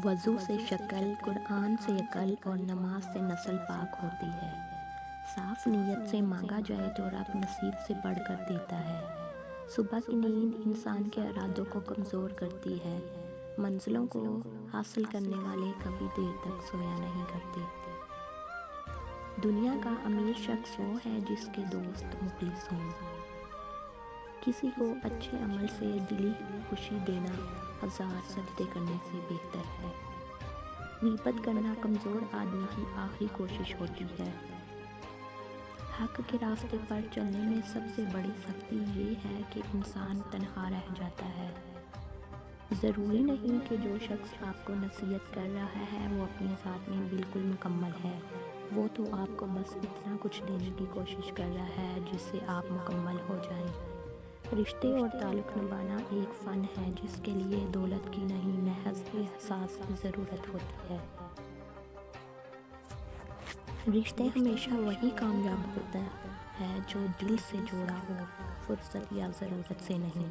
وضو سے شکل، قرآن سے عقل اور نماز سے نسل پاک ہوتی ہے۔ صاف نیت سے مانگا جائے تو رب نصیب سے بڑھ کر دیتا ہے۔ صبح کی نیند انسان کے ارادوں کو کمزور کرتی ہے۔ منزلوں کو حاصل کرنے والے کبھی دیر تک سویا نہیں کرتے۔ دنیا کا امیر شخص وہ ہے جس کے دوست مخلص ہوں۔ کسی کو اچھے عمل سے دلی خوشی دینا 1000 سجدے کرنے سے بہتر ہے۔ غیبت کرنا کمزور آدمی کی آخری کوشش ہوتی ہے۔ حق کے راستے پر چلنے میں سب سے بڑی سختی یہ ہے کہ انسان تنہا رہ جاتا ہے۔ ضروری نہیں کہ جو شخص آپ کو نصیحت کر رہا ہے وہ اپنی ذات میں بالکل مکمل ہے۔ وہ تو آپ کو بس اتنا کچھ دینے کی کوشش کر رہا ہے جس سے آپ مکمل ہو جائیں۔ رشتے اور تعلق نبھانا ایک فن ہے جس کے لیے دولت کی نہیں محض احساس کی ضرورت ہوتی ہے۔ رشتے ہمیشہ وہی کامیاب ہوتا ہے جو دل سے جوڑا ہو، فرصت یا ضرورت سے نہیں۔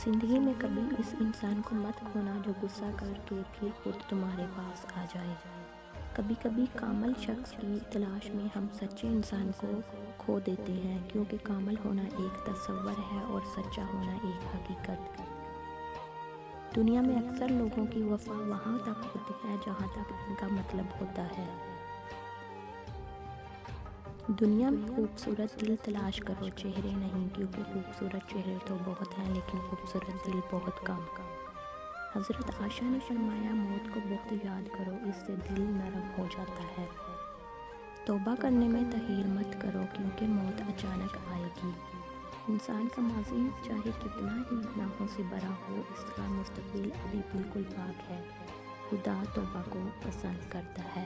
زندگی میں کبھی اس انسان کو مت کھونا جو غصہ کر کے پھر خود تمہارے پاس آ جائے۔ کبھی کبھی کامل شخص کی تلاش میں ہم سچے انسان کو کھو دیتے ہیں، کیونکہ کامل ہونا ایک تصور ہے اور سچا ہونا ایک حقیقت۔ دنیا میں اکثر لوگوں کی وفا وہاں تک ہوتی ہے جہاں تک ان کا مطلب ہوتا ہے۔ دنیا میں خوبصورت دل تلاش کرو، چہرے نہیں، کیونکہ خوبصورت چہرے تو بہت ہیں لیکن خوبصورت دل بہت کم۔ حضرت عائشہ نے فرمایا، موت کو بہت یاد کرو، اس سے دل نرم ہو جاتا ہے۔ توبہ کرنے میں تاخیر مت کرو کیونکہ موت اچانک آئے گی۔ انسان کا ماضی چاہے کتنا ہی گناہوں سے بھرا ہو، اس کا مستقبل ابھی بالکل پاک ہے۔ خدا توبہ کو پسند کرتا ہے۔